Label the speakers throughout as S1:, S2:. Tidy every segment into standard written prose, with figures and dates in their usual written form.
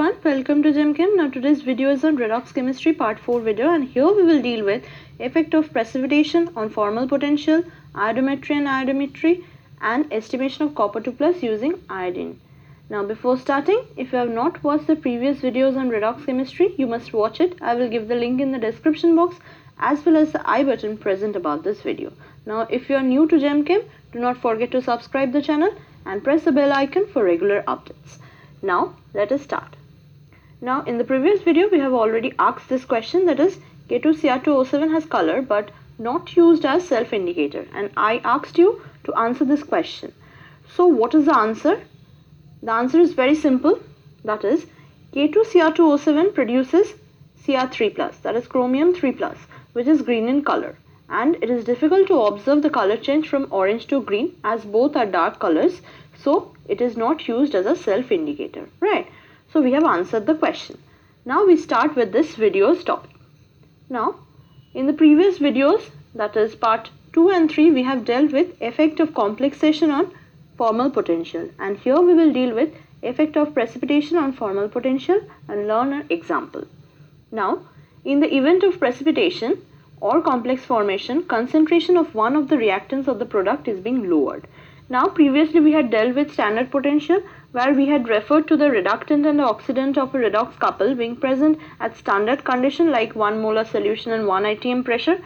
S1: everyone, welcome to GemChem. Now today's video is on redox chemistry part 4 video, and here we will deal with effect of precipitation on formal potential, iodometry and iodometry, and estimation of copper 2 plus using iodine. Now before starting, if you have not watched the previous videos on redox chemistry, you must watch it. I will give the link in the description box as well as the I button present about this video. Now if you are new to GemChem, do not forget to subscribe the channel and press the bell icon for regular updates. Now let us start. Now in the previous video we have already asked this question, that is K2Cr2O7 has color but not used as self indicator, and I asked you to answer this question. So what is the answer? The answer is very simple, that is K2Cr2O7 produces Cr3 plus, that is chromium 3 plus, which is green in color, and it is difficult to observe the color change from orange to green as both are dark colors, so it is not used as a self indicator, right? So we have answered the question. Now we start with this video's topic. Now in the previous videos, that is part 2 and 3, we have dealt with effect of complexation on formal potential, and here we will deal with effect of precipitation on formal potential and learn an example. Now in the event of precipitation or complex formation, concentration of one of the reactants of the product is being lowered. Now previously we had dealt with standard potential, where we had referred to the reductant and the oxidant of a redox couple being present at standard condition like 1 molar solution and 1 atm pressure,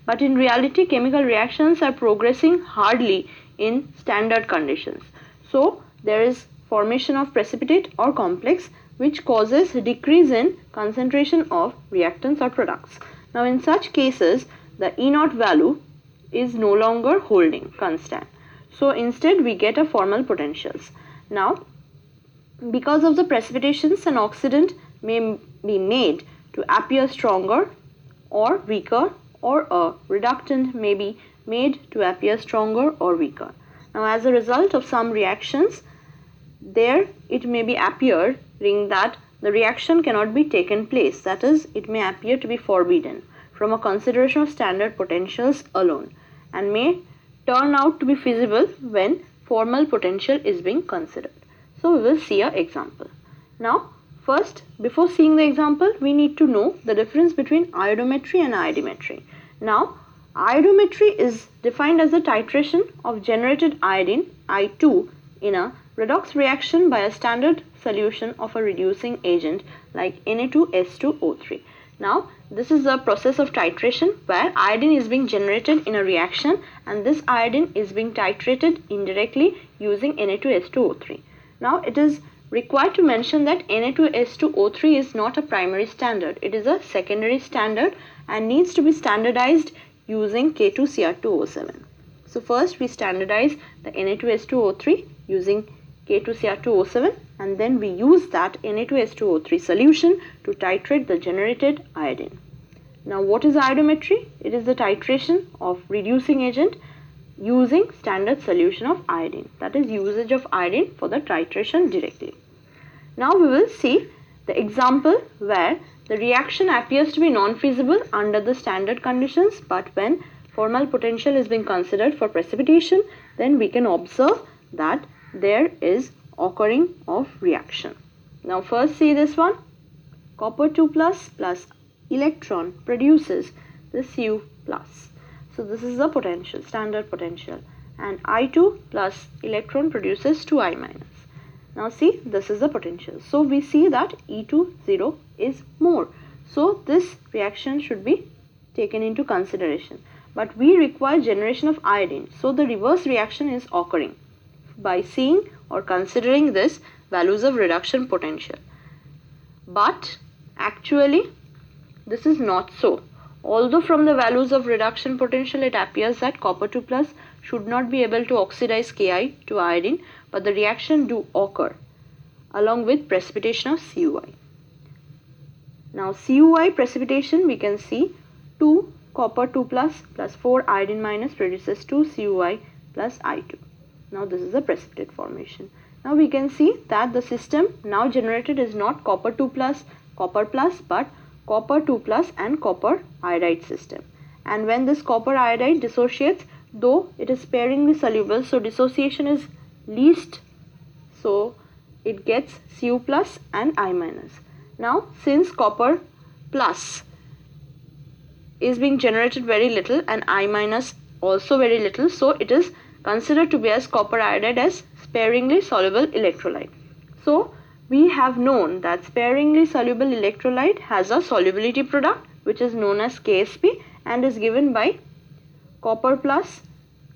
S1: but in reality chemical reactions are progressing hardly in standard conditions. So there is formation of precipitate or complex which causes decrease in concentration of reactants or products. Now in such cases the E0 value is no longer holding constant. So instead we get a formal potentials. Now because of the precipitations, an oxidant may be made to appear stronger or weaker, or a reductant may be made to appear stronger or weaker. Now as a result of some reactions, there it may be appearing that the reaction cannot be taken place, that is it may appear to be forbidden from a consideration of standard potentials alone, and may turn out to be feasible when formal potential is being considered. So we will see an example. Now first, before seeing the example, we need to know the difference between iodometry and iodimetry. Now iodometry is defined as the titration of generated iodine I2 in a redox reaction by a standard solution of a reducing agent like Na2S2O3. Now this is a process of titration where iodine is being generated in a reaction, and this iodine is being titrated indirectly using Na2S2O3. Now it is required to mention that Na2S2O3 is not a primary standard, it is a secondary standard and needs to be standardized using K2Cr2O7. So first we standardize the Na2S2O3 using K2Cr2O7, and then we use that Na2S2O3 solution to titrate the generated iodine. Now what is iodometry? It is the titration of reducing agent using standard solution of iodine, that is usage of iodine for the titration directly. Now we will see the example where the reaction appears to be non-feasible under the standard conditions, but when formal potential is being considered for precipitation, then we can observe that there is occurring of reaction. Now first see this one, copper 2 plus plus electron produces the Cu plus. So this is the potential, standard potential, and I2 plus electron produces 2I minus. Now see, this is the potential. So we see that E20 is more. So this reaction should be taken into consideration. But we require generation of iodine. So the reverse reaction is occurring by seeing or considering this values of reduction potential. But actually this is not so. Although from the values of reduction potential it appears that copper 2 plus should not be able to oxidize Ki to iodine, but the reaction do occur along with precipitation of CuI. Now CuI precipitation, we can see 2 copper 2 plus plus 4 iodine minus produces 2 CuI plus I2. Now this is the precipitate formation. Now we can see that the system now generated is not copper 2 plus copper plus, but copper 2 plus and copper iodide system. And when this copper iodide dissociates, though it is sparingly soluble, so dissociation is least, so it gets Cu plus and I minus. Now since copper plus is being generated very little and I minus also very little, so it is considered to be as copper iodide as sparingly soluble electrolyte. So we have known that sparingly soluble electrolyte has a solubility product which is known as KSP and is given by copper plus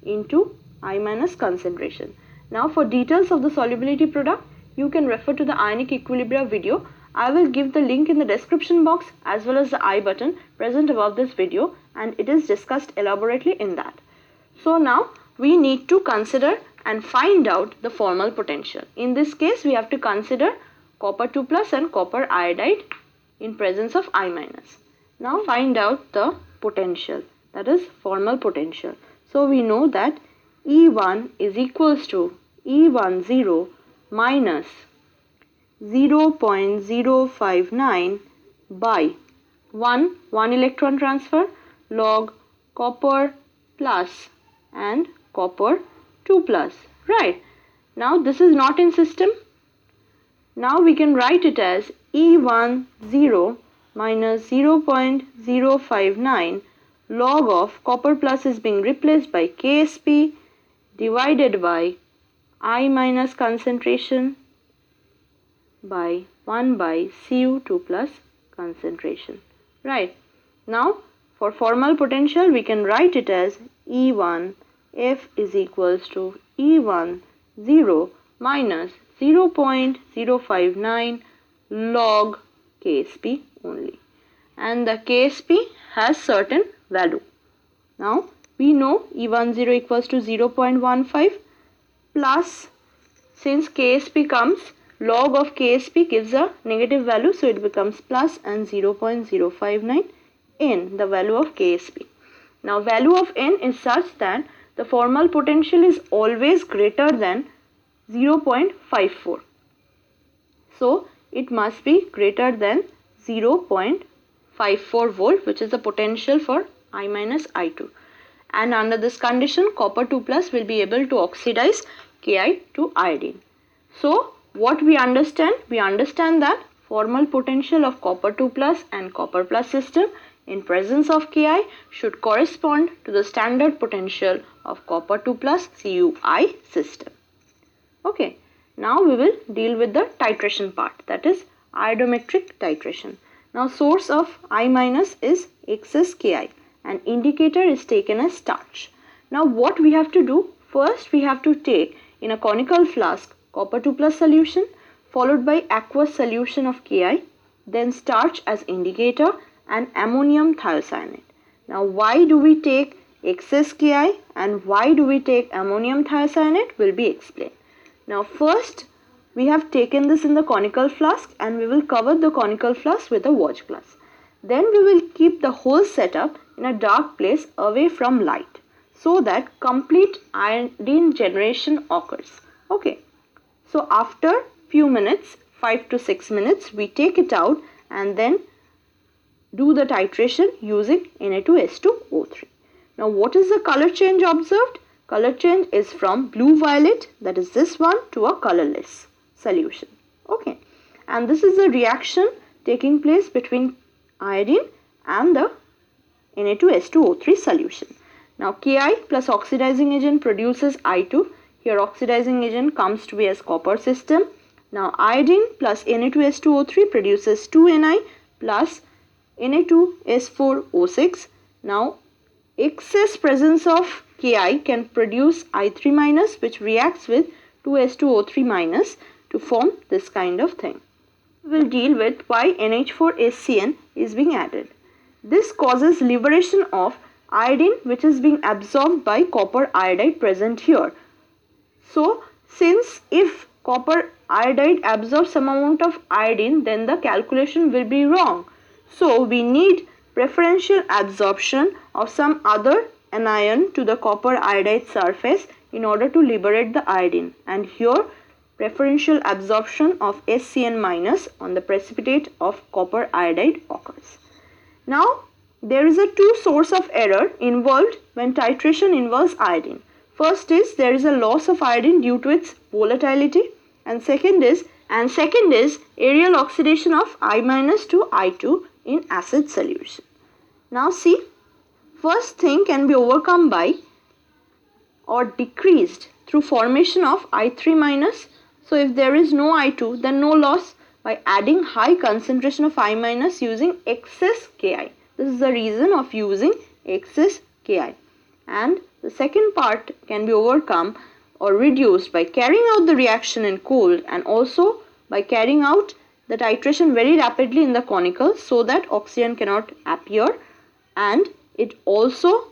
S1: into I minus concentration. Now for details of the solubility product, you can refer to the ionic equilibria video. I will give the link in the description box as well as the I button present above this video, and it is discussed elaborately in that. So now we need to consider and find out the formal potential. In this case, we have to consider copper 2 plus and copper iodide in presence of I minus. Now find out the potential, that is formal potential. So we know that E1 is equals to E10 minus 0.059 by 1 electron transfer log copper plus and copper 2 plus, right? Now this is not in system. Now we can write it as E10 minus 0.059 log of copper plus is being replaced by KSP divided by I minus concentration by 1 by Cu2 plus concentration, right? Now for formal potential we can write it as E1 F is equals to E10 minus 0.059 log KSP only, and the KSP has certain value. Now we know E10 equals to 0.15 plus, since KSP comes, log of KSP gives a negative value, so it becomes plus and 0.059 N, the value of KSP. Now value of N is such that the formal potential is always greater than 0.54. So it must be greater than 0.54 volt, which is the potential for I minus I2. And under this condition, copper 2 plus will be able to oxidize Ki to iodine. So what we understand? We understand that formal potential of copper 2 plus and copper plus system in presence of Ki should correspond to the standard potential of copper 2 plus CuI system. Okay, now we will deal with the titration part, that is iodometric titration. Now source of I minus is excess Ki and indicator is taken as starch. Now what we have to do? First we have to take in a conical flask copper 2 plus solution followed by aqueous solution of Ki, then starch as indicator and ammonium thiocyanate. Now why do we take excess Ki and why do we take ammonium thiocyanate will be explained. Now first we have taken this in the conical flask and we will cover the conical flask with a watch glass. Then we will keep the whole setup in a dark place away from light so that complete iodine generation occurs. Okay, so after few minutes, 5 to 6 minutes, we take it out and then do the titration using Na2S2O3. Now what is the color change observed? Color change is from blue violet, that is this one, to a colorless solution. Okay, and this is a reaction taking place between iodine and the Na2S2O3 solution. Now Ki plus oxidizing agent produces I2. Here oxidizing agent comes to be as copper system. Now iodine plus Na2S2O3 produces 2Ni plus Na2S4O6. Now excess presence of Ki can produce I3 minus, which reacts with 2S2O3 minus to form this kind of thing. We will deal with why NH4SCN is being added. This causes liberation of iodine, which is being absorbed by copper iodide present here. So since if copper iodide absorbs some amount of iodine, then the calculation will be wrong. So we need preferential absorption of some other anion to the copper iodide surface in order to liberate the iodine, and here preferential absorption of SCN minus on the precipitate of copper iodide occurs. Now there is a two source of error involved when titration involves iodine. First is there is a loss of iodine due to its volatility, and second is And second is aerial oxidation of I minus to I2 in acid solution. Now see, first thing can be overcome by or decreased through formation of I3 minus. So if there is no I2, then no loss by adding high concentration of I minus using excess Ki. This is the reason of using excess Ki. And the second part can be overcome or reduced by carrying out the reaction in cold and also by carrying out the titration very rapidly in the conical so that oxygen cannot appear, and it also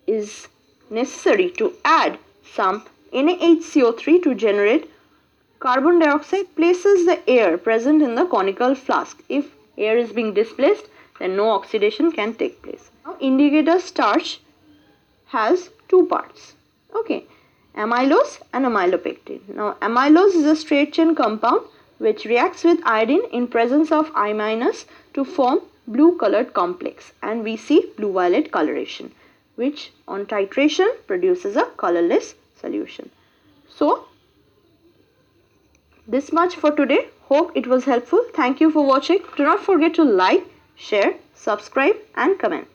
S1: is necessary to add some NaHCO3 to generate carbon dioxide places the air present in the conical flask. If air is being displaced, then no oxidation can take place. Now indicator starch has two parts. Okay, amylose and amylopectin. Now amylose is a straight chain compound which reacts with iodine in presence of I minus to form blue colored complex, and we see blue violet coloration, which on titration produces a colorless solution. So this much for today. Hope it was helpful. Thank you for watching. Do not forget to like, share, subscribe and comment.